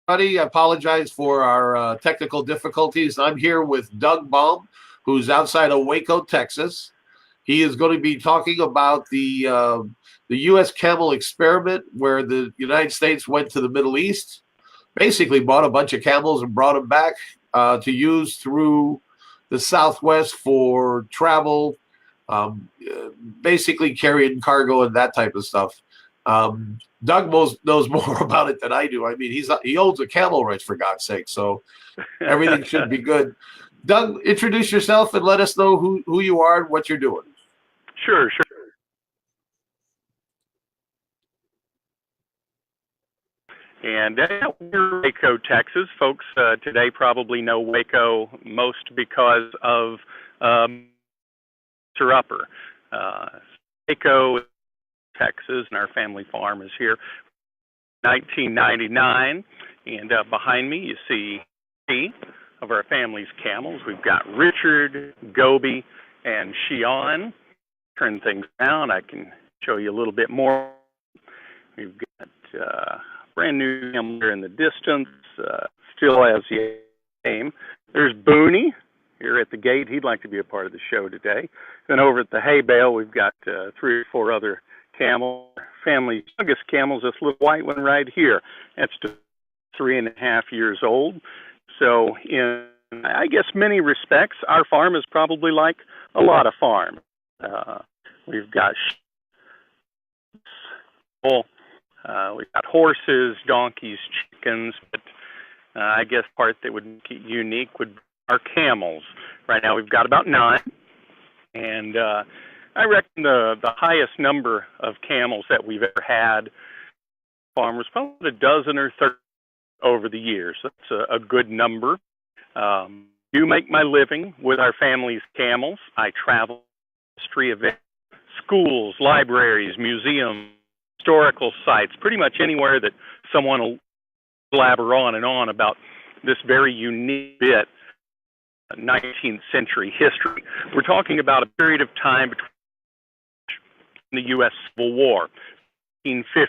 Buddy, I apologize for our technical difficulties. I'm here with Doug Baum, who's outside of Waco, Texas. He is going to be talking about the U.S. camel experiment, where the United States went to the Middle East, basically bought a bunch of camels and brought them back to use through the Southwest for travel, basically carrying cargo and that type of stuff. Doug knows more about it than I do. I mean, he owns a camel ranch, for God's sake, so everything should be good. Doug, introduce yourself and let us know who you are and what you're doing. Sure, sure. And we're Waco, Texas. Folks today probably know Waco most because of Sir Upper. Waco, Texas, and our family farm is here. 1999, and behind me you see three of our family's camels. We've got Richard, Gobi, and Shion. Turn things around. I can show you a little bit more. We've got brand new camel here in the distance, still as the aim. There's Booney here at the gate. He'd like to be a part of the show today. Then over at the hay bale, we've got 3 or 4 other camel family youngest camels. This little white one right here, that's just 3.5 years old. So in, I guess, many respects, our farm is probably like a lot of farms. We've got we've got horses, donkeys, chickens, but I guess part that would make it unique would be our camels. Right now we've got about 9, and I reckon the highest number of camels that we've ever had farmers, probably a dozen or 30 over the years. That's a good number. Do make my living with our family's camels. I travel history events, schools, libraries, museums, historical sites, pretty much anywhere that someone will blabber on and on about this very unique bit of 19th century history. We're talking about a period of time between the U.S. Civil War, 1950s.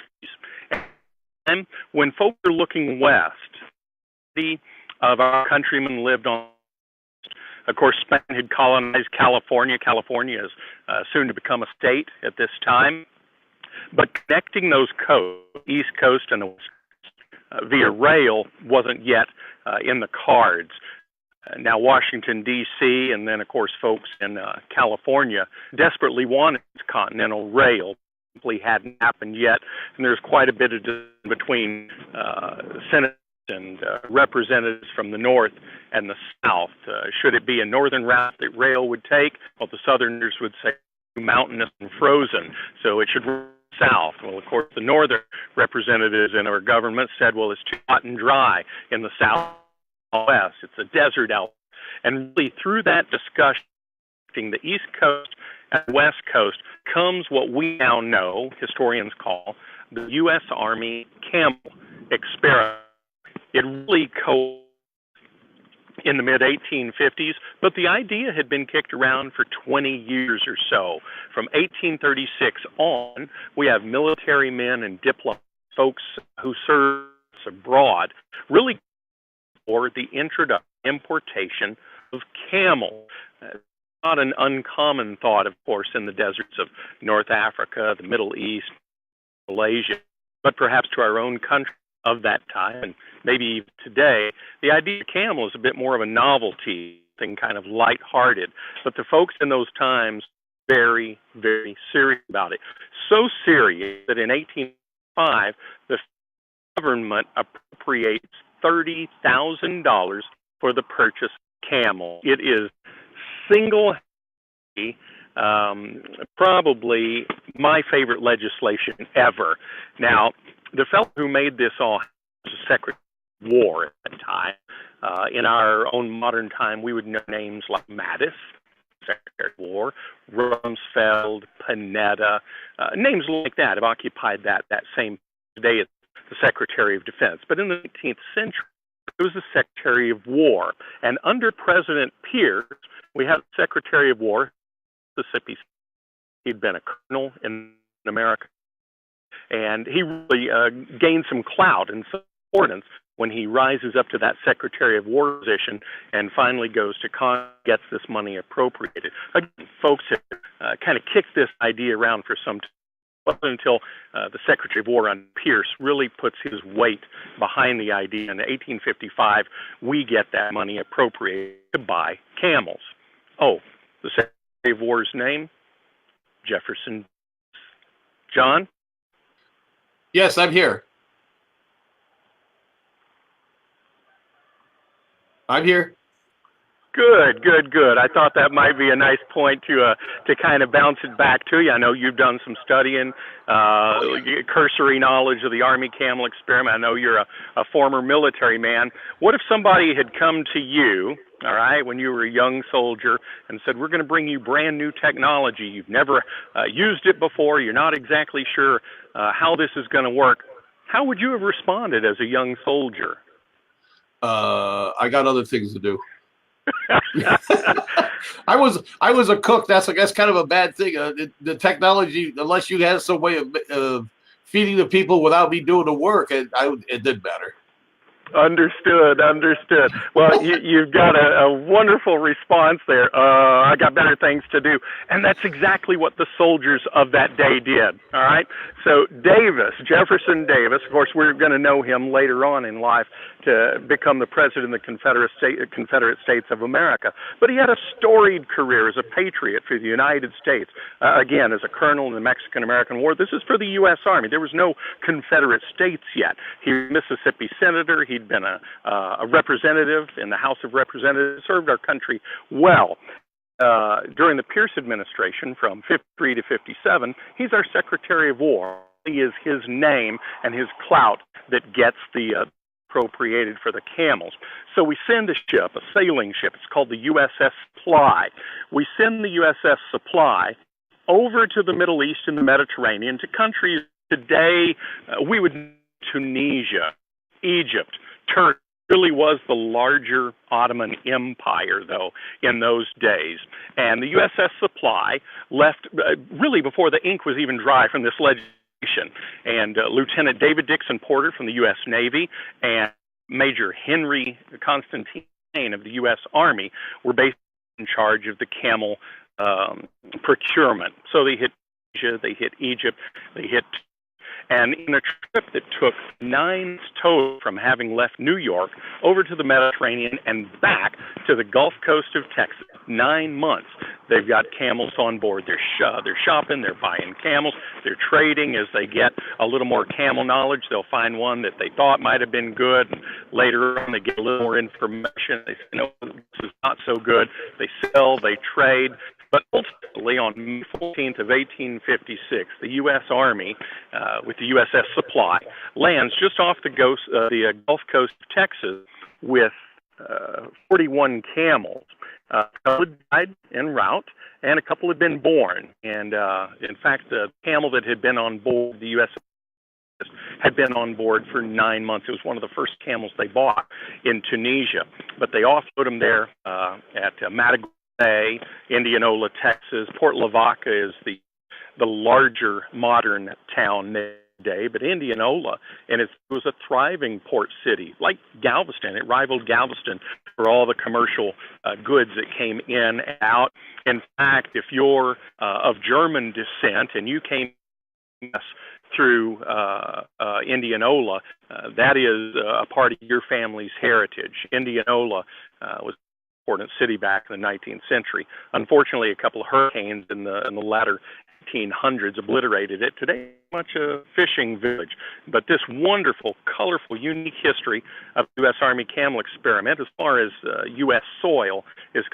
And when folks are looking west, the of our countrymen lived on. Of course, Spain had colonized California. California is soon to become a state at this time. But connecting those coasts, East Coast and the West, via rail wasn't yet in the cards. Now, Washington, D.C., and then, of course, folks in California desperately wanted continental rail. Simply hadn't happened yet, and there's quite a bit of between senators and representatives from the north and the south. Should it be a northern route that rail would take? Well, the southerners would say mountainous and frozen, so it should run south. Well, of course, the northern representatives in our government said, well, it's too hot and dry in the southwest. It's a desert out. And really, through that discussion, the East Coast and West Coast comes what we now know, historians call, the U.S. Army Camel Experiment. It really in the mid-1850s, but the idea had been kicked around for 20 years or so. From 1836 on, we have military men and diplomat folks who serve abroad, really for the importation of camel. Not an uncommon thought, of course, in the deserts of North Africa, the Middle East, Malaysia, but perhaps to our own country of that time, and maybe even today, the idea of camel is a bit more of a novelty, thing kind of lighthearted. But the folks in those times, very, very serious about it. So serious that in 1805, the government appropriates $30,000 for the purchase of camel. It is probably my favorite legislation ever. Now, the fellow who made this all was the Secretary of War at that time. In our own modern time, we would know names like Mattis, Secretary of War, Rumsfeld, Panetta, names like that have occupied that same day as the Secretary of Defense. But in the 19th century, it was the Secretary of War. And under President Pierce, we had the Secretary of War, Mississippi. He'd been a colonel in America. And he really gained some clout and some importance when he rises up to that Secretary of War position and finally goes to Congress, gets this money appropriated. Again, folks have kind of kicked this idea around for some time. Until the Secretary of War on Pierce really puts his weight behind the idea. In 1855, we get that money appropriated to buy camels. Oh, the Secretary of War's name? Jefferson. John? Yes, I'm here. I'm here. Good, good, good. I thought that might be a nice point to kind of bounce it back to you. I know you've done some studying, cursory knowledge of the Army Camel experiment. I know you're a former military man. What if somebody had come to you, all right, when you were a young soldier and said, we're going to bring you brand new technology. You've never used it before. You're not exactly sure how this is going to work. How would you have responded as a young soldier? I got other things to do. I was a cook. That's kind of a bad thing. The technology, unless you had some way of feeding the people without me doing the work, it didn't matter. Understood. Well, you've got a wonderful response there. I got better things to do. And that's exactly what the soldiers of that day did. All right. So Jefferson Davis, of course, we're going to know him later on in life to become the president of the Confederate States of America. But he had a storied career as a patriot for the United States. Again, as a colonel in the Mexican-American War. This is for the U.S. Army. There was no Confederate States yet. He was a Mississippi senator. He'd been a representative in the House of Representatives, served our country well. During the Pierce administration from 53 to 57, he's our Secretary of War. He is his name and his clout that gets the appropriated for the camels. So we send a ship, a sailing ship. It's called the USS Supply. We send the USS Supply over to the Middle East and the Mediterranean, to countries today we would Tunisia, Egypt, Turkey. Really was the larger Ottoman Empire, though, in those days. And the USS Supply left really before the ink was even dry from this legislation. And Lieutenant David Dixon Porter from the U.S. Navy and Major Henry Constantine of the U.S. Army were basically in charge of the camel procurement. So they hit Asia, they hit Egypt, they hit. And in a trip that took 9 total from having left New York over to the Mediterranean and back to the Gulf Coast of Texas, 9 months, they've got camels on board. They're shopping, they're buying camels, they're trading. As they get a little more camel knowledge, they'll find one that they thought might have been good. And later on, they get a little more information. They say, no, this is not so good. They sell, they trade. But ultimately, on May 14th of 1856, the U.S. Army, with the USS Supply, lands just off the Gulf Coast of Texas with 41 camels. A couple had died en route, and a couple had been born. And in fact, the camel that had been on board the USS had been on board for 9 months. It was one of the first camels they bought in Tunisia. But they offload them there at Matagorda Bay, Indianola, Texas. Port Lavaca is the larger modern town today, but Indianola, and it was a thriving port city, like Galveston. It rivaled Galveston for all the commercial goods that came in and out. In fact, if you're of German descent and you came through Indianola, that is a part of your family's heritage. Indianola was important city back in the 19th century. Unfortunately, a couple of hurricanes in the latter 1800s obliterated it. Today, much a fishing village. But this wonderful, colorful, unique history of the U.S. Army Camel experiment, as far as U.S. soil is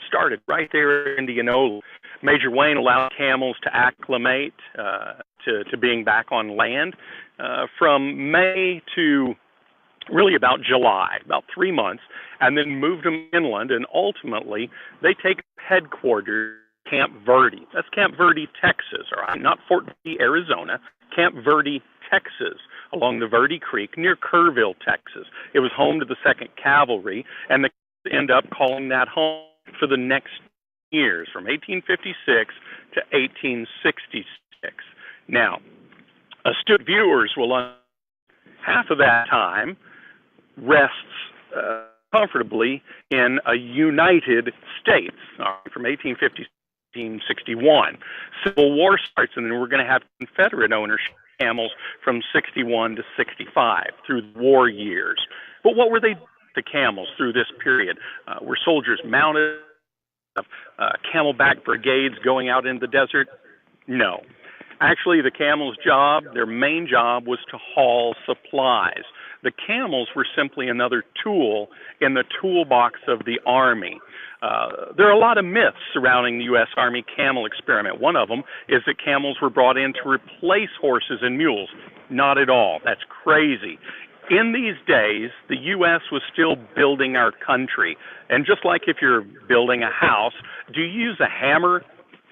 started right there in Indianola. Major Wayne allowed camels to acclimate to being back on land from May to really about July, about 3 months, and then moved them inland, and ultimately they take headquarters Camp Verde. That's Camp Verde, Texas, all right, not Fort Lee, Arizona, Camp Verde, Texas, along the Verde Creek near Kerrville, Texas. It was home to the 2nd Cavalry, and they end up calling that home for the next years, from 1856 to 1866. Now, astute viewers will half of that time, rests comfortably in a United States from 1850 to 1861. Civil War starts, and then we're going to have Confederate ownership of camels from 61 to 65 through the war years. But what were they doing to camels through this period? Were soldiers mounted, camelback brigades going out in the desert? No. Actually, the camel's job, their main job, was to haul supplies. The camels were simply another tool in the toolbox of the Army. There are a lot of myths surrounding the U.S. Army camel experiment. One of them is that camels were brought in to replace horses and mules. Not at all. That's crazy. In these days, the U.S. was still building our country. And just like if you're building a house, do you use a hammer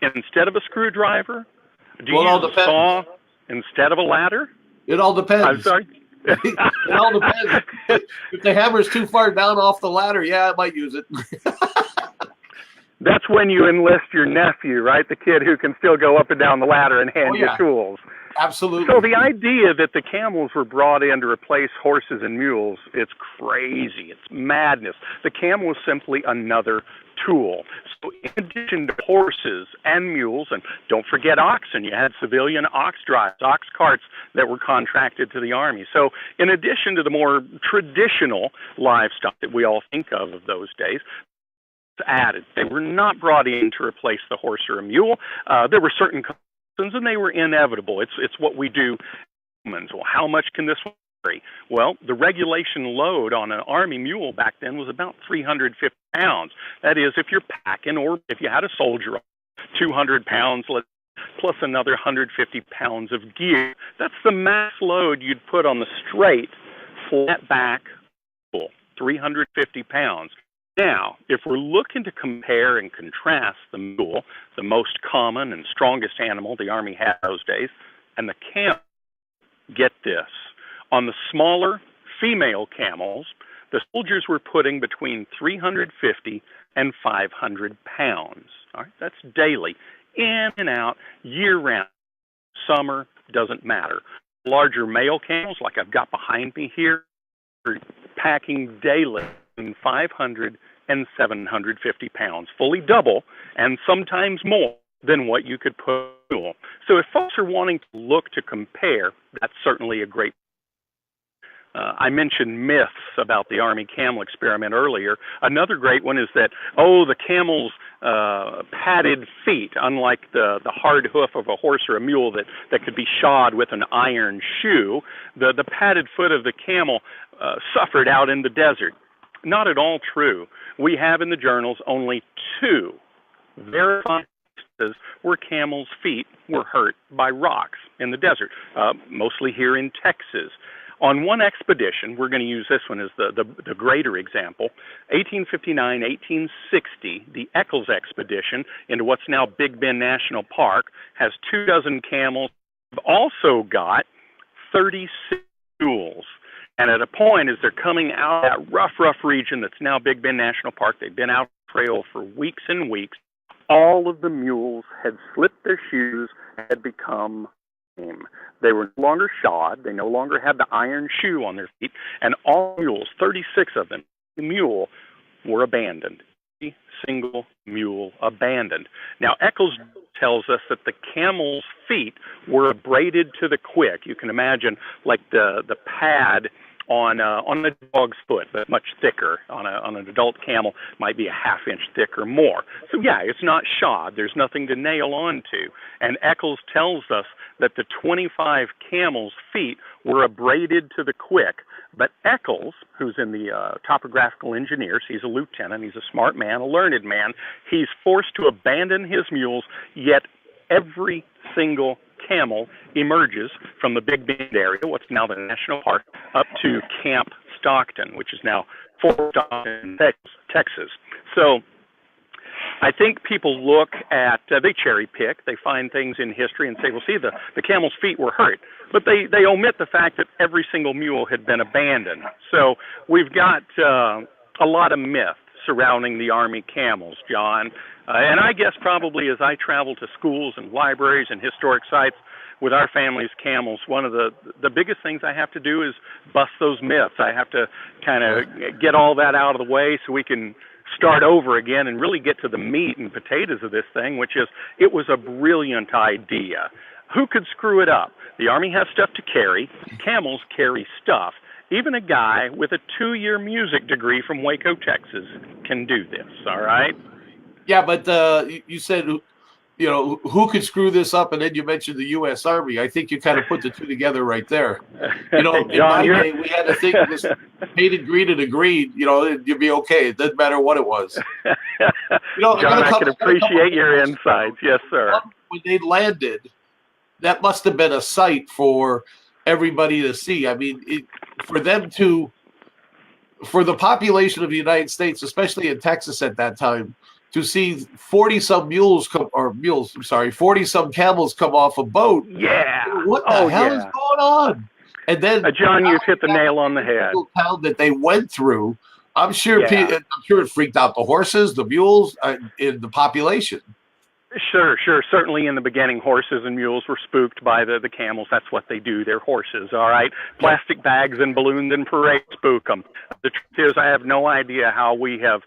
instead of a screwdriver? Do you use a saw instead of a ladder? It all depends. I'm sorry? It all depends. If the hammer's too far down off the ladder, yeah, I might use it. That's when you enlist your nephew, right? The kid who can still go up and down the ladder and hand you tools. Absolutely. So the idea that the camels were brought in to replace horses and mules, it's crazy. It's madness. The camel was simply another tool. So in addition to horses and mules, and don't forget oxen, you had civilian ox drives, ox carts that were contracted to the Army. So in addition to the more traditional livestock that we all think of those days, added. They were not brought in to replace the horse or a mule. There were certain and they were inevitable. It's what we do humans. Well, how much can this vary? Well, the regulation load on an Army mule back then was about 350 pounds. That is, if you're packing or if you had a soldier, 200 pounds plus another 150 pounds of gear. That's the max load you'd put on the straight, flat back mule, 350 pounds. Now, if we're looking to compare and contrast the mule, the most common and strongest animal the Army had those days, and the camel, get this. On the smaller female camels, the soldiers were putting between 350 and 500 pounds. All right, that's daily, in and out, year-round. Summer, doesn't matter. Larger male camels, like I've got behind me here, are packing daily in 500 and 750 pounds, fully double, and sometimes more than what you could put in a mule. So if folks are wanting to look to compare, that's certainly a great. I mentioned myths about the Army camel experiment earlier. Another great one is that, the camel's padded feet, unlike the hard hoof of a horse or a mule that could be shod with an iron shoe, the padded foot of the camel suffered out in the desert. Not at all true. We have in the journals only 2 verified instances where camels' feet were hurt by rocks in the desert, mostly here in Texas. On one expedition, we're going to use this one as the greater example, 1859, 1860, the Eccles expedition into what's now Big Bend National Park has 24 camels. We've also got 36 mules. And at a point, as they're coming out of that rough region that's now Big Bend National Park, they've been out on the trail for weeks and weeks, all of the mules had slipped their shoes and had become lame. They were no longer shod. They no longer had the iron shoe on their feet. And all mules, 36 of them, the mule, were abandoned. Every single mule abandoned. Now, Eccles tells us that the camel's feet were abraded to the quick. You can imagine like the pad on a dog's foot, but much thicker. On an adult camel, might be a ½ inch thick or more. So yeah, it's not shod. There's nothing to nail onto. And Eccles tells us that the 25 camels' feet were abraded to the quick. But Eccles, who's in the topographical engineers, he's a lieutenant, he's a smart man, a learned man, he's forced to abandon his mules, yet every single camel emerges from the Big Bend area, what's now the National Park, up to Camp Stockton, which is now Fort Stockton, Texas. So I think people look at, they cherry pick, they find things in history and say, well, see, the camel's feet were hurt. But they omit the fact that every single mule had been abandoned. So we've got a lot of myth surrounding the Army camels, John. And I guess probably as I travel to schools and libraries and historic sites, with our family's camels, one of the biggest things I have to do is bust those myths. I have to kind of get all that out of the way so we can start over again and really get to the meat and potatoes of this thing, which is it was a brilliant idea. Who could screw it up? The Army has stuff to carry. Camels carry stuff. Even a guy with a 2-year music degree from Waco, Texas, can do this, all right? Yeah, but you said, who could screw this up? And then you mentioned the U.S. Army. I think you kind of put the two together right there. In John, my day, we had to think this painted green and agreed, you'd be okay. It doesn't matter what it was. John, I can appreciate your insights. Yes, sir. When they landed, that must have been a sight for everybody to see. I mean, for the population of the United States, especially in Texas at that time, to see 40-some 40-some camels come off a boat. Yeah. What the hell is going on? And then, John, you've hit the nail on the head. Town that they went through, I'm sure it freaked out the horses, the mules, in the population. Sure. Certainly in the beginning, horses and mules were spooked by the camels. That's what they do. They're horses, all right? Plastic bags and balloons and parades spook them. The truth is I have no idea how we have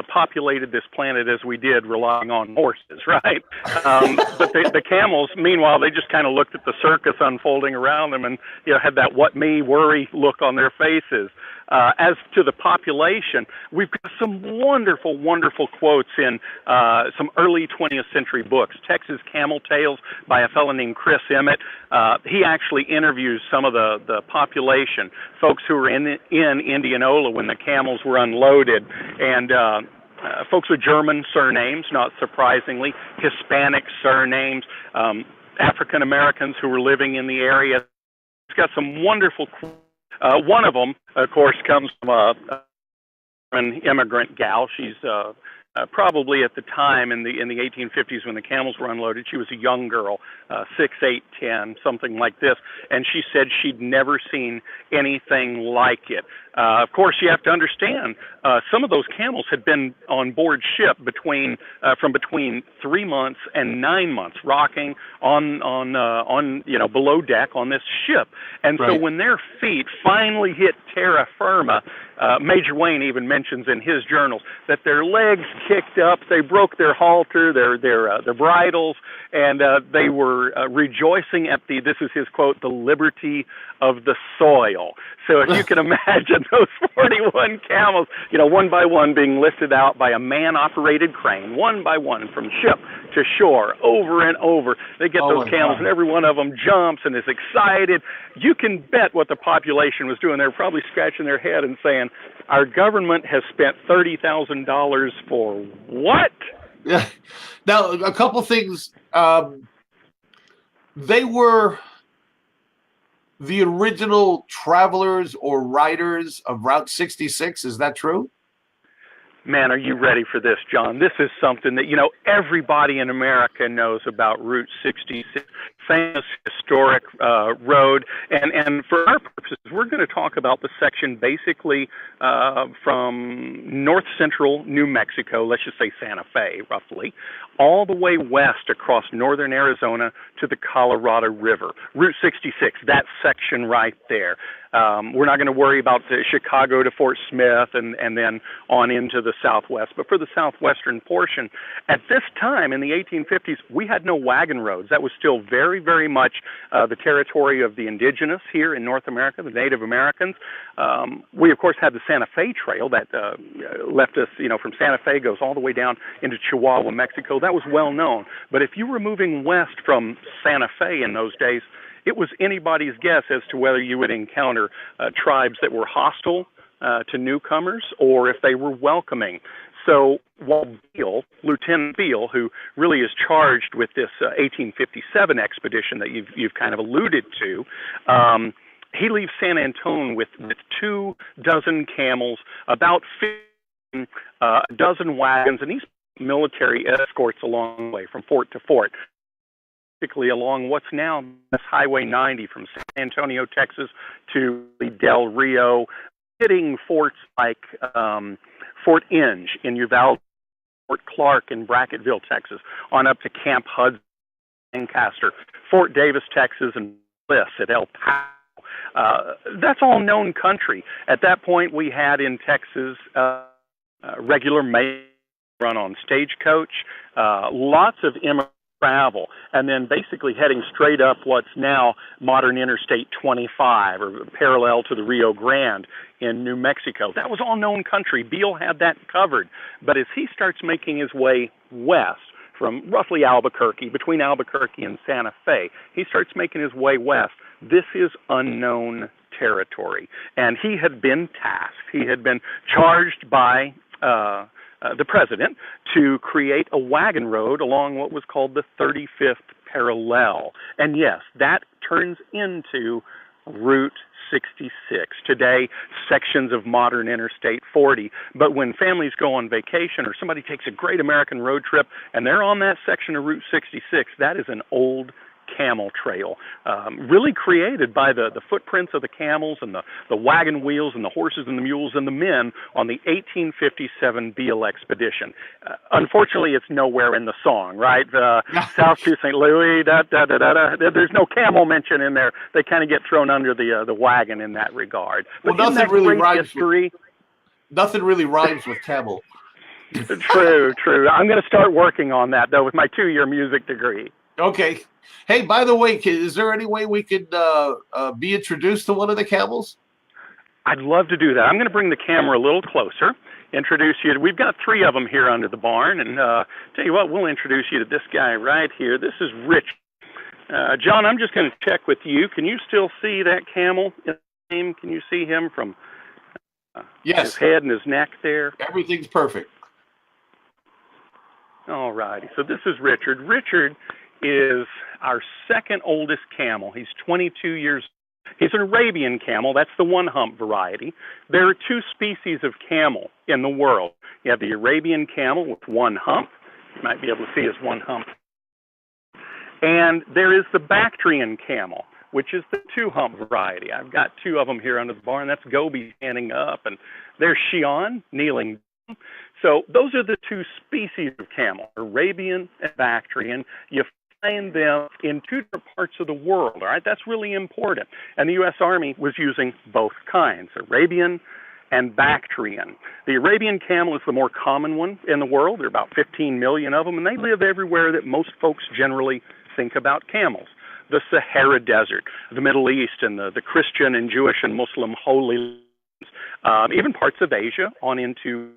populated this planet as we did relying on horses, right? But the camels, meanwhile, they just kind of looked at the circus unfolding around them and had that what me worry look on their faces. As to the population, we've got some wonderful, wonderful quotes in some early 20th century books. Texas Camel Tales by a fellow named Chris Emmett. He actually interviews some of the population, folks who were in Indianola when the camels were unloaded, and folks with German surnames, not surprisingly, Hispanic surnames, African Americans who were living in the area. It's got some wonderful quotes. One of them, of course, comes from an immigrant gal. She's probably at the time in the 1850s when the camels were unloaded. She was a young girl, 6, 8, 10, something like this, and she said she'd never seen anything like it. Of course, you have to understand, some of those camels had been on board ship from between 3 months and 9 months, rocking on below deck on this ship. And so when their feet finally hit terra firma, Major Wayne even mentions in his journals that their legs kicked up, they broke their halter, their bridles, and they were rejoicing at this is his quote, the liberty of the soil. So if you can imagine those 41 camels, one by one being lifted out by a man-operated crane, one by one from ship to shore, over and over. They get those camels, and every one of them jumps and is excited. You can bet what the population was doing. They were probably scratching their head and saying, our government has spent $30,000 for what? Yeah. Now, a couple things. They were the original travelers or riders of Route 66. Is that true? Man, are you ready for this, John? This is something that, everybody in America knows about Route 66, famous historic road. And for our purposes, we're going to talk about the section basically from north central New Mexico, let's just say Santa Fe, roughly, all the way west across northern Arizona to the Colorado River. Route 66, that section right there. We're not going to worry about Chicago to Fort Smith and then on into the southwest. But for the southwestern portion, at this time in the 1850s, we had no wagon roads. That was still very, very much the territory of the indigenous here in North America, the Native Americans. We, of course, had the Santa Fe Trail that left us, from Santa Fe, goes all the way down into Chihuahua, Mexico. That was well known. But if you were moving west from Santa Fe in those days, it was anybody's guess as to whether you would encounter tribes that were hostile to newcomers or if they were welcoming. So while Lieutenant Beale, who really is charged with this 1857 expedition that you've kind of alluded to, he leaves San Antone with 24 camels, about 15, a dozen wagons, and these military escorts along the way from fort to fort, particularly along what's now Highway 90 from San Antonio, Texas to Del Rio, hitting forts like Fort Inge in Uvalde, Fort Clark in Brackettville, Texas, on up to Camp Hudson Lancaster, Fort Davis, Texas, and Bliss at El Paso. That's all known country. At that point, we had in Texas regular mail run on stagecoach, lots of immigrant travel, and then basically heading straight up what's now modern Interstate 25, or parallel to the Rio Grande in New Mexico. That was all known country. Beale had that covered. But as he starts making his way west, from roughly Albuquerque, between Albuquerque and Santa Fe, he starts making his way west. This is unknown territory. And he had been tasked, he had been charged by the president to create a wagon road along what was called the 35th parallel. And yes, that turns into Route 66. Today, sections of modern Interstate 40. But when families go on vacation or somebody takes a great American road trip and they're on that section of Route 66, that is an old camel trail, really created by the footprints of the camels and the wagon wheels and the horses and the mules and the men on the 1857 Beale expedition. Unfortunately, it's nowhere in the song, right? South to St. Louis, there's no camel mention in there. They kind of get thrown under the wagon in that regard. But well, nothing really rhymes with camel. True. I'm going to start working on that, though, with my 2-year music degree. Okay. Hey, by the way, is there any way we could be introduced to one of the camels? I'd love to do that. I'm going to bring the camera a little closer, introduce you. We've got 3 of them here under the barn, and tell you what, we'll introduce you to this guy right here. This is Rich. John, I'm just going to check with you. Can you still see that camel in the name? Can you see him from yes, his head and his neck there? Everything's perfect. All righty. So this is Richard. Richard is our second oldest camel. He's 22 years old. He's an Arabian camel. That's the one-hump variety. There are 2 species of camel in the world. You have the Arabian camel with one hump. You might be able to see his one hump. And there is the Bactrian camel, which is the 2-hump variety. I've got 2 of them here under the barn. That's Gobi standing up, and there's Shion kneeling down. So those are the 2 species of camel, Arabian and Bactrian. You find them in 2 different parts of the world, all right? That's really important. And the U.S. Army was using both kinds, Arabian and Bactrian. The Arabian camel is the more common one in the world. There are about 15 million of them, and they live everywhere that most folks generally think about camels. The Sahara Desert, the Middle East, and the Christian and Jewish and Muslim holy lands, even parts of Asia on into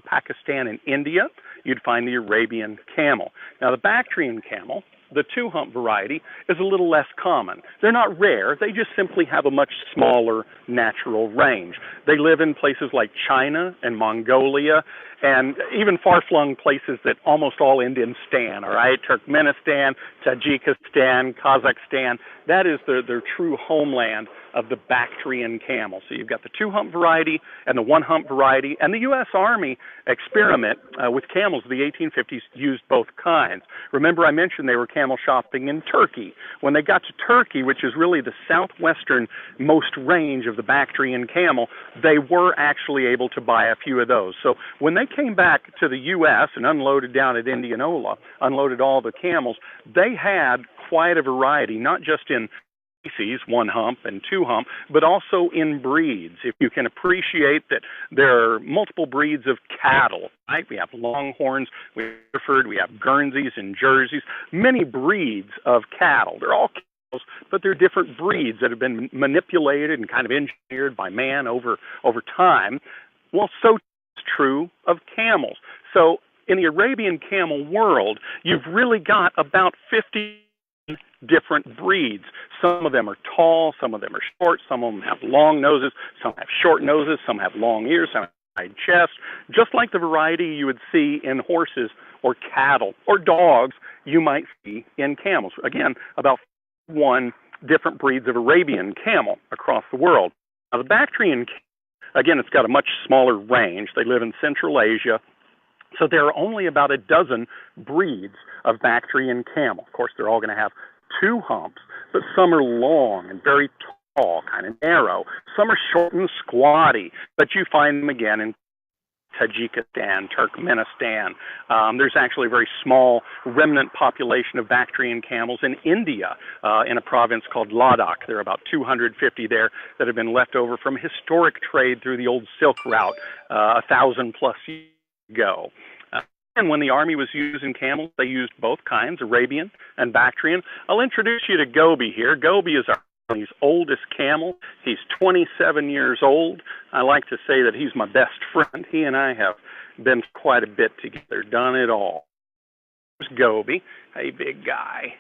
Pakistan and India, you'd find the Arabian camel. Now, the Bactrian camel, the 2-hump variety, is a little less common. They're not rare. They just simply have a much smaller natural range. They live in places like China and Mongolia and even far-flung places that almost all Indians stand, all right? Turkmenistan, Tajikistan, Kazakhstan. That is their true homeland of the Bactrian camel. So you've got the 2-hump variety and the 1-hump variety, and the U.S. Army experiment with camels of the 1850s used both kinds. Remember I mentioned they were camel shopping in Turkey. When they got to Turkey, which is really the southwestern-most range of the Bactrian camel, they were actually able to buy a few of those. So when they came back to the U.S. and unloaded down at Indianola, unloaded all the camels, they had quite a variety, not just in species, 1-hump and 2-hump, but also in breeds. If you can appreciate that there are multiple breeds of cattle, right? We have Longhorns, we have Hereford, we have Guernseys and Jerseys, many breeds of cattle. They're all cattle, but they're different breeds that have been manipulated and kind of engineered by man over time. Well, so it's true of camels. So in the Arabian camel world, you've really got about 50 different breeds. Some of them are tall, some of them are short, some of them have long noses, some have short noses, some have long ears, some have wide chest, just like the variety you would see in horses or cattle or dogs you might see in camels. Again, about 1 different breeds of Arabian camel across the world. Now, the Bactrian, again, it's got a much smaller range. They live in Central Asia. So there are only about a dozen breeds of Bactrian camel. Of course, they're all going to have 2 humps, but some are long and very tall, kind of narrow. Some are short and squatty, but you find them again in Tajikistan, Turkmenistan. There's actually a very small remnant population of Bactrian camels in India, in a province called Ladakh. There are about 250 there that have been left over from historic trade through the old Silk Route 1,000 plus years ago. And when the Army was using camels, they used both kinds, Arabian and Bactrian. I'll introduce you to Gobi here. Gobi is our Army's oldest camel. He's 27 years old. I like to say that he's my best friend. He and I have been quite a bit together, done it all. Here's Gobi. Hey, big guy.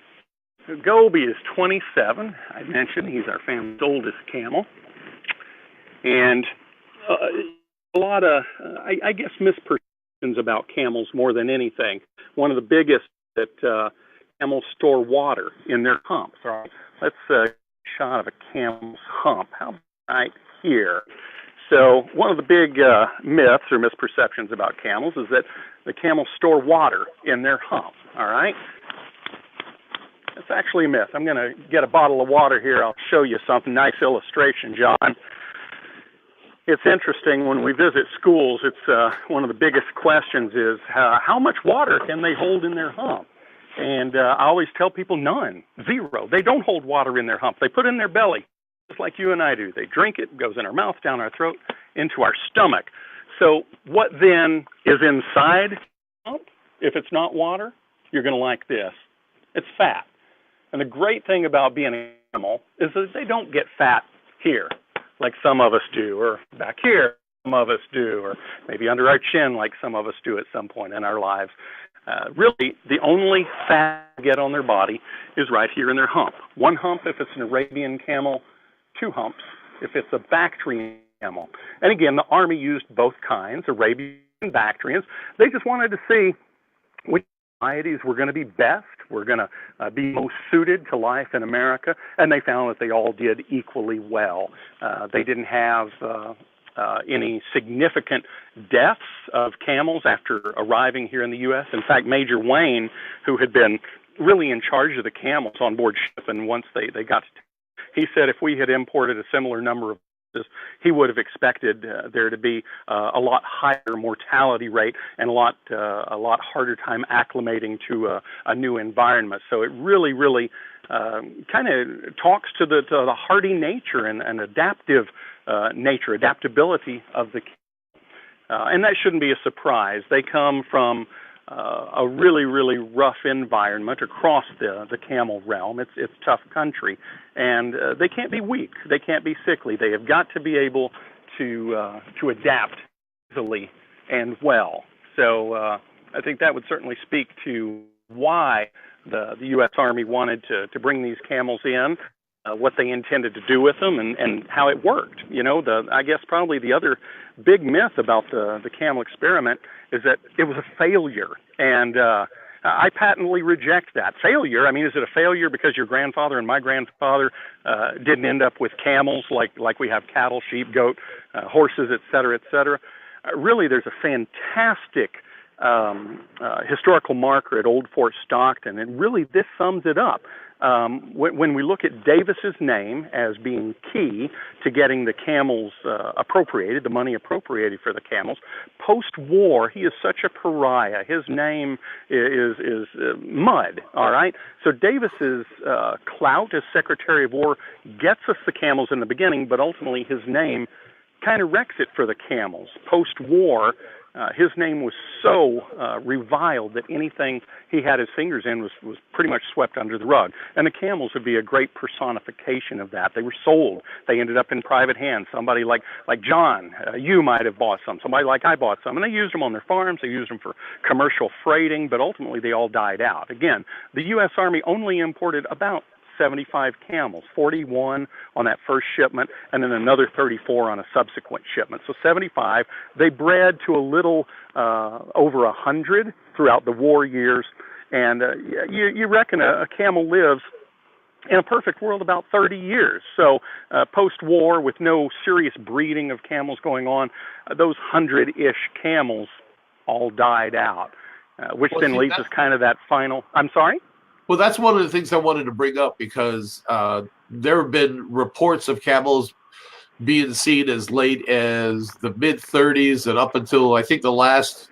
Gobi is 27. I mentioned he's our family's oldest camel. And a lot of, I guess, misperceptions about camels more than anything. One of the biggest that camels store water in their humps. Right? Let's shot of a camel's hump. How about right here? So one of the big myths or misperceptions about camels is that the camels store water in their hump. All right? It's actually a myth. I'm going to get a bottle of water here. I'll show you something. Nice illustration, John. It's interesting when we visit schools, it's one of the biggest questions is how much water can they hold in their hump? And I always tell people none, zero. They don't hold water in their hump. They put it in their belly, just like you and I do. They drink it, goes in our mouth, down our throat, into our stomach. So what then is inside the hump? If it's not water, you're going to like this. It's fat. And the great thing about being an animal is that they don't get fat here, like some of us do, or back here, some of us do, or maybe under our chin, like some of us do at some point in our lives. Really, the only fat they get on their body is right here in their hump. One hump if it's an Arabian camel, two humps if it's a Bactrian camel. And again, the Army used both kinds, Arabian and Bactrians. They just wanted to see which varieties were going to be best, were going to be most suited to life in America, and they found that they all did equally well. They didn't have any significant deaths of camels after arriving here in the U.S. In fact, Major Wayne, who had been really in charge of the camels on board ship, and once they got to, he said if we had imported a similar number of horses, he would have expected there to be a lot higher mortality rate and a lot harder time acclimating to a new environment. So it really, really kind of talks to the hardy nature and adaptive nature, adaptability of the camel. And that shouldn't be a surprise. They come from a really, really rough environment across the camel realm. It's tough country, and they can't be weak. They can't be sickly. They have got to be able to adapt easily and well. So I think that would certainly speak to why the U.S. Army wanted to bring these camels in, what they intended to do with them, and how it worked. You know, I guess probably the other big myth about the camel experiment is that it was a failure, and I patently reject that. Failure, I mean, is it a failure because your grandfather and my grandfather didn't end up with camels like we have cattle, sheep, goat, horses, et cetera, et cetera? Really, there's a fantastic historical marker at Old Fort Stockton, and really this sums it up. When we look at Davis's name as being key to getting the camels appropriated, the money appropriated for the camels, post-war, he is such a pariah. His name is mud, all right? So Davis's clout as Secretary of War gets us the camels in the beginning, but ultimately his name kind of wrecks it for the camels. Post-war, his name was so reviled that anything he had his fingers in was pretty much swept under the rug. And the camels would be a great personification of that. They were sold. They ended up in private hands. Somebody like John, you might have bought some. Somebody like I bought some. And they used them on their farms. They used them for commercial freighting, but ultimately they all died out. Again, the U.S. Army only imported about 75 camels, 41 on that first shipment, and then another 34 on a subsequent shipment. So 75. They bred to a little over 100 throughout the war years, and you reckon a camel lives in a perfect world about 30 years. So post-war, with no serious breeding of camels going on, those 100-ish camels all died out, which then leaves us kind of that final. I'm sorry? Well, that's one of the things I wanted to bring up because there have been reports of camels being seen as late as the mid 30s and up until I think the last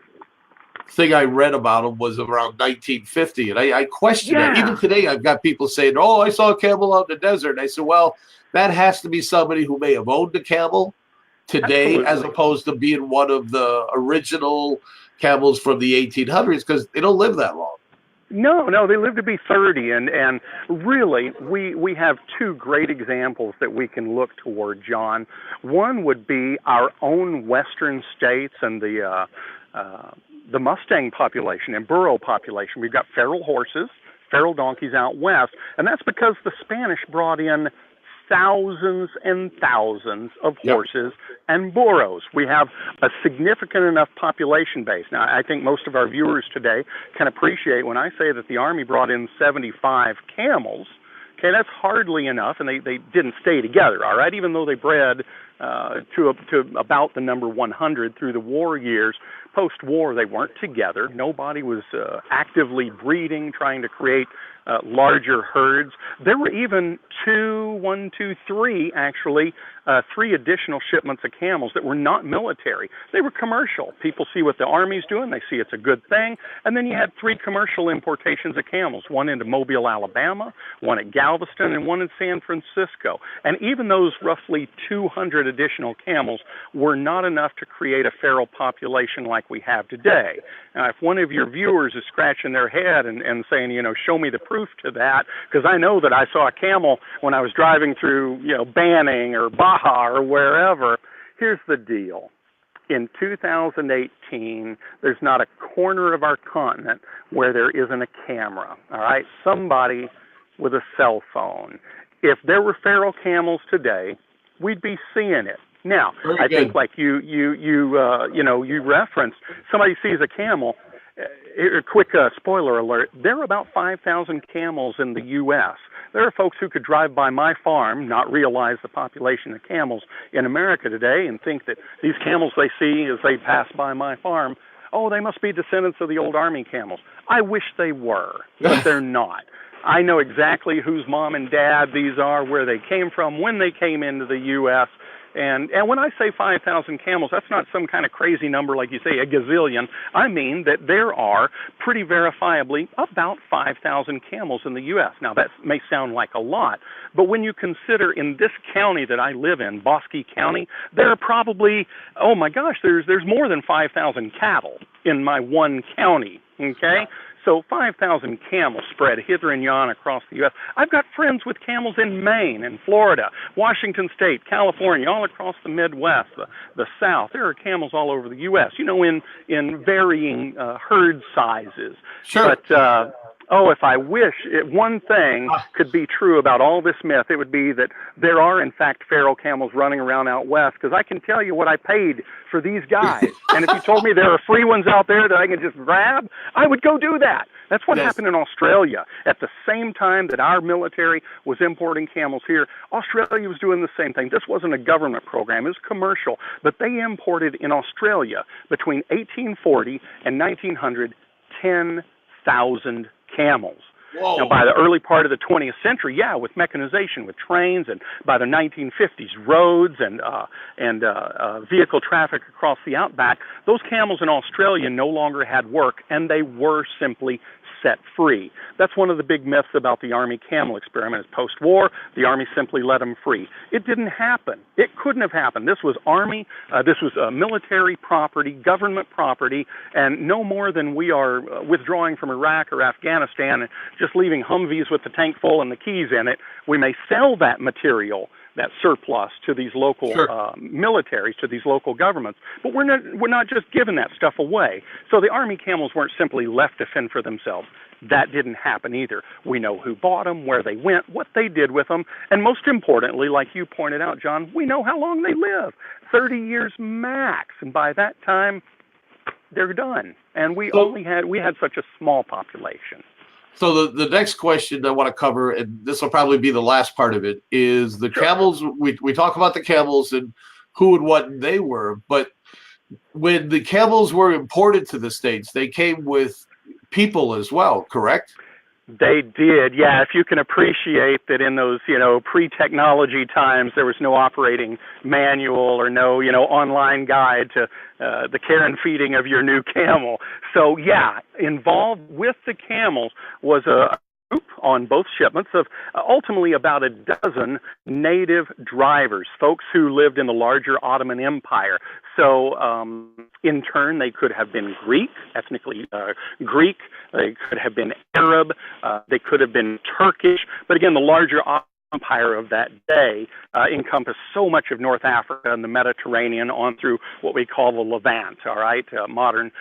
thing I read about them was around 1950. And I question that. Even today, I've got people saying, oh, I saw a camel out in the desert. And I said, well, that has to be somebody who may have owned a camel today, Absolutely. as opposed to being one of the original camels from the 1800s, because they don't live that long. No, they live to be 30, and really, we have two great examples that we can look toward, John. One would be our own western states and the Mustang population and burro population. We've got feral horses, feral donkeys out west, and that's because the Spanish brought in thousands and thousands of horses and burros. We have a significant enough population base. Now, I think most of our viewers today can appreciate when I say that the Army brought in 75 camels. Okay, that's hardly enough, and they didn't stay together, all right, even though they bred to about the number 100 through the war years. Post-war, they weren't together. Nobody was actively breeding, trying to create larger herds. There were even three additional shipments of camels that were not military. They were commercial. People see what the Army's doing. They see it's a good thing. And then you had 3 commercial importations of camels, one into Mobile, Alabama, one at Galveston, and one in San Francisco. And even those roughly 200 additional camels were not enough to create a feral population like we have today. Now, if one of your viewers is scratching their head and saying, show me the proof to that, because I know that I saw a camel when I was driving through, Banning or Baja or wherever, here's the deal. In 2018, there's not a corner of our continent where there isn't a camera, all right? Somebody with a cell phone. If there were feral camels today, we'd be seeing it. Now, I think like you referenced, somebody sees a camel. A quick spoiler alert, there are about 5,000 camels in the U.S. There are folks who could drive by my farm, not realize the population of camels in America today, and think that these camels they see as they pass by my farm, oh, they must be descendants of the old Army camels. I wish they were, but they're not. I know exactly whose mom and dad these are, where they came from, when they came into the U.S., and when I say 5,000 camels, that's not some kind of crazy number like you say, a gazillion. I mean that there are pretty verifiably about 5,000 camels in the U.S. Now, that may sound like a lot, but when you consider in this county that I live in, Bosque County, there are probably, oh my gosh, there's more than 5,000 cattle in my one county, okay? So 5,000 camels spread hither and yon across the U.S. I've got friends with camels in Maine and Florida, Washington State, California, all across the Midwest, the South. There are camels all over the U.S., in varying herd sizes. Sure. But, if I wish one thing could be true about all this myth, it would be that there are, in fact, feral camels running around out west, because I can tell you what I paid for these guys. And if you told me there are free ones out there that I can just grab, I would go do that. That's what happened in Australia. At the same time that our military was importing camels here, Australia was doing the same thing. This wasn't a government program. It was commercial. But they imported in Australia between 1840 and 1900 10,000 camels. Whoa. Now, by the early part of the 20th century, with mechanization, with trains, and by the 1950s, roads and vehicle traffic across the outback, those camels in Australia no longer had work, and they were simply set free. That's one of the big myths about the Army camel experiment. Is post-war, the Army simply let them free. It didn't happen. It couldn't have happened. This was Army, this was military property, government property, and no more than we are withdrawing from Iraq or Afghanistan and just leaving Humvees with the tank full and the keys in it. We may sell that material, that surplus, to these local militaries, to these local governments. But we're not just giving that stuff away. So the Army camels weren't simply left to fend for themselves. That didn't happen either. We know who bought them, where they went, what they did with them, and most importantly, like you pointed out, John, we know how long they live. 30 years max. And by that time, they're done. And we had such a small population. So the next question I want to cover, and this will probably be the last part of it, is the camels. We talk about the camels and who and what they were, but when the camels were imported to the States, they came with people as well, correct? They did, yeah. If you can appreciate that in those, pre-technology times, there was no operating manual or no, online guide to the care and feeding of your new camel. So, yeah, involved with the camels was a group on both shipments of ultimately about a dozen native drivers, folks who lived in the larger Ottoman Empire. So, in turn, they could have been Greek, ethnically Greek. They could have been Arab. They could have been Turkish. But again, the larger empire of that day encompassed so much of North Africa and the Mediterranean on through what we call the Levant, all right, modern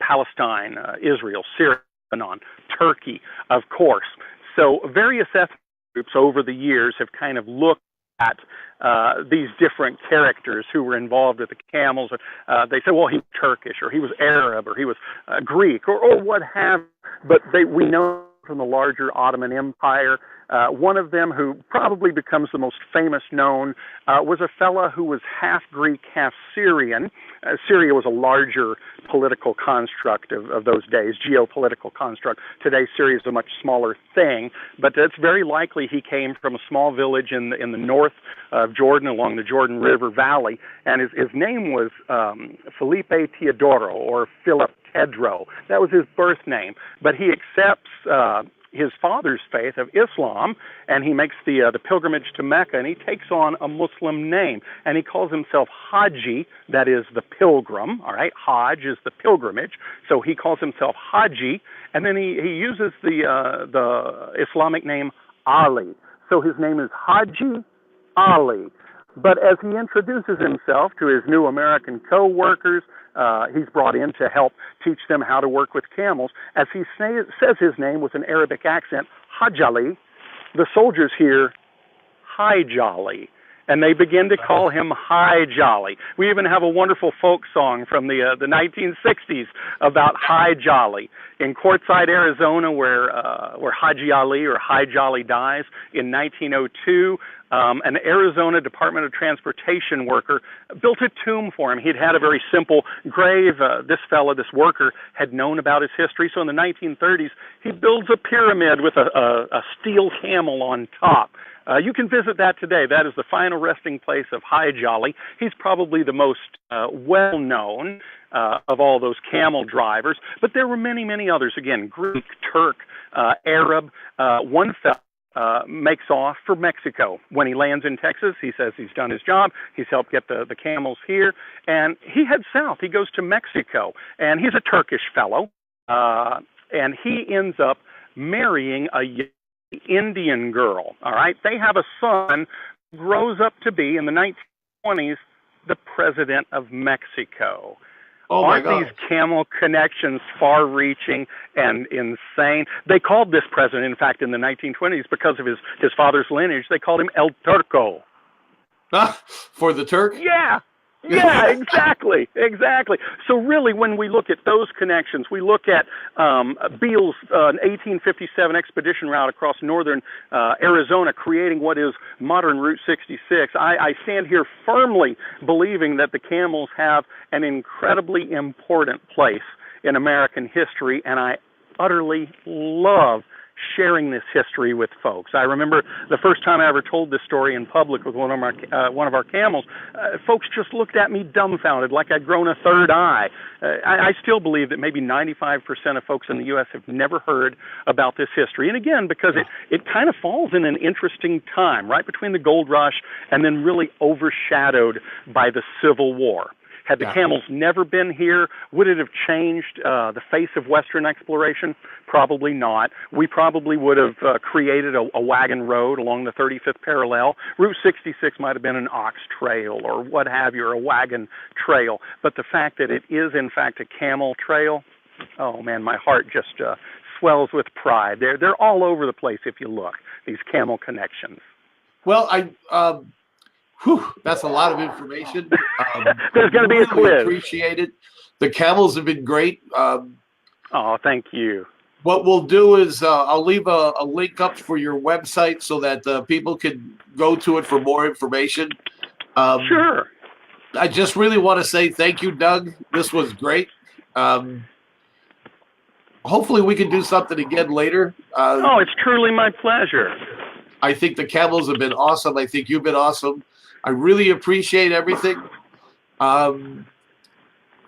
Palestine, Israel, Syria, Lebanon, Turkey, of course. So various ethnic groups over the years have kind of looked at these different characters who were involved with the camels. They said, well, he was Turkish, or he was Arab, or he was Greek, or what have you. But we know from the larger Ottoman Empire, one of them who probably becomes the most famous known was a fella who was half Greek, half Syrian. Syria was a larger political construct of those days, geopolitical construct. Today, Syria is a much smaller thing, but it's very likely he came from a small village in the north of Jordan, along the Jordan River Valley, and his name was Felipe Teodoro, or Philip Tedro. That was his birth name, but he accepts his father's faith of Islam, and he makes the pilgrimage to Mecca, and he takes on a Muslim name, and he calls himself Haji, that is the pilgrim, all right? Hajj is the pilgrimage, so he calls himself Haji, and then he uses the Islamic name Ali. So his name is Haji Ali. But as he introduces himself to his new American co-workers, he's brought in to help teach them how to work with camels. As he says his name with an Arabic accent, Hajali, the soldiers hear Hi Jolly, and they begin to call him Hi Jolly. We even have a wonderful folk song from the 1960s about Hi Jolly. In Quartzsite, Arizona, where Haji Ali or Hi Jolly dies in 1902, an Arizona Department of Transportation worker built a tomb for him. He'd had a very simple grave. This worker, had known about his history. So in the 1930s, he builds a pyramid with a steel camel on top. You can visit that today. That is the final resting place of Hi Jolly. He's probably the most well-known of all those camel drivers. But there were many, many others. Again, Greek, Turk, Arab. One fellow makes off for Mexico. When he lands in Texas, he says he's done his job. He's helped get the camels here. And he heads south. He goes to Mexico. And he's a Turkish fellow. And he ends up marrying a Indian girl. All right? They have a son who grows up to be, in the 1920s, the president of Mexico. Oh my Aren't God. these camel connections far-reaching and insane? They called this president, in fact, in the 1920s, because of his father's lineage, they called him El Turco. For the Turk? Yeah. Yeah, exactly. So really, when we look at those connections, we look at Beale's 1857 expedition route across northern Arizona, creating what is modern Route 66. I stand here firmly believing that the camels have an incredibly important place in American history, and I utterly love sharing this history with folks. I remember the first time I ever told this story in public with one of our camels, folks just looked at me dumbfounded, like I'd grown a third eye. I still believe that maybe 95% of folks in the U.S. have never heard about this history. And again, because it kind of falls in an interesting time, right between the gold rush and then really overshadowed by the Civil War. Had the camels never been here, would it have changed the face of Western exploration? Probably not. We probably would have created a wagon road along the 35th parallel. Route 66 might have been an ox trail or what have you, or a wagon trail. But the fact that it is, in fact, a camel trail, oh, man, my heart just swells with pride. They're all over the place if you look, these camel connections. Well, that's a lot of information. There's going to be a quiz. Appreciate it. The camels have been great. Oh, thank you. What we'll do is I'll leave a link up for your website so that people can go to it for more information. Sure. I just really want to say thank you, Doug. This was great. hopefully we can do something again later. Oh, it's truly my pleasure. I think the camels have been awesome. I think you've been awesome. I really appreciate everything. And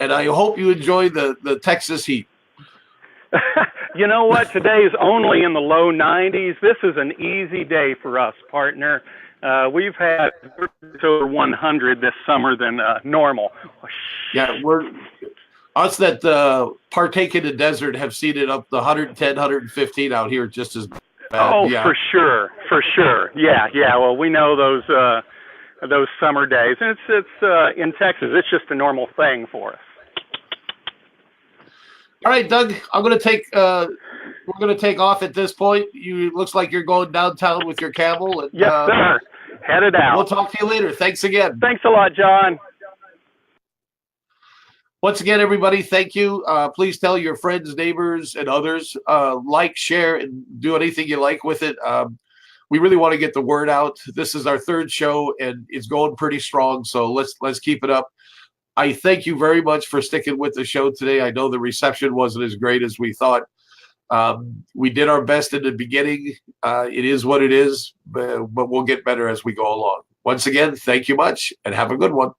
I hope you enjoy the Texas heat. You know what? Today is only in the low 90s. This is an easy day for us, partner. We've had over 100 this summer than normal. Yeah, us that partake in the desert have seen it up to 110, 115 out here just as bad. Oh, yeah. for sure. Yeah. Well, we know those summer days, and it's in Texas. It's just a normal thing for us. All right, Doug. I'm gonna take. We're gonna take off at this point. Looks like you're going downtown with your camel. And, yes, sir. Headed out. We'll talk to you later. Thanks again. Thanks a lot, John. Once again, everybody, thank you. Please tell your friends, neighbors, and others. Like, share, and do anything you like with it. We really want to get the word out. This is our third show, and it's going pretty strong. So let's keep it up. I thank you very much for sticking with the show today. I know the reception wasn't as great as we thought. We did our best in the beginning. It is what it is, but we'll get better as we go along. Once again, thank you much, and have a good one.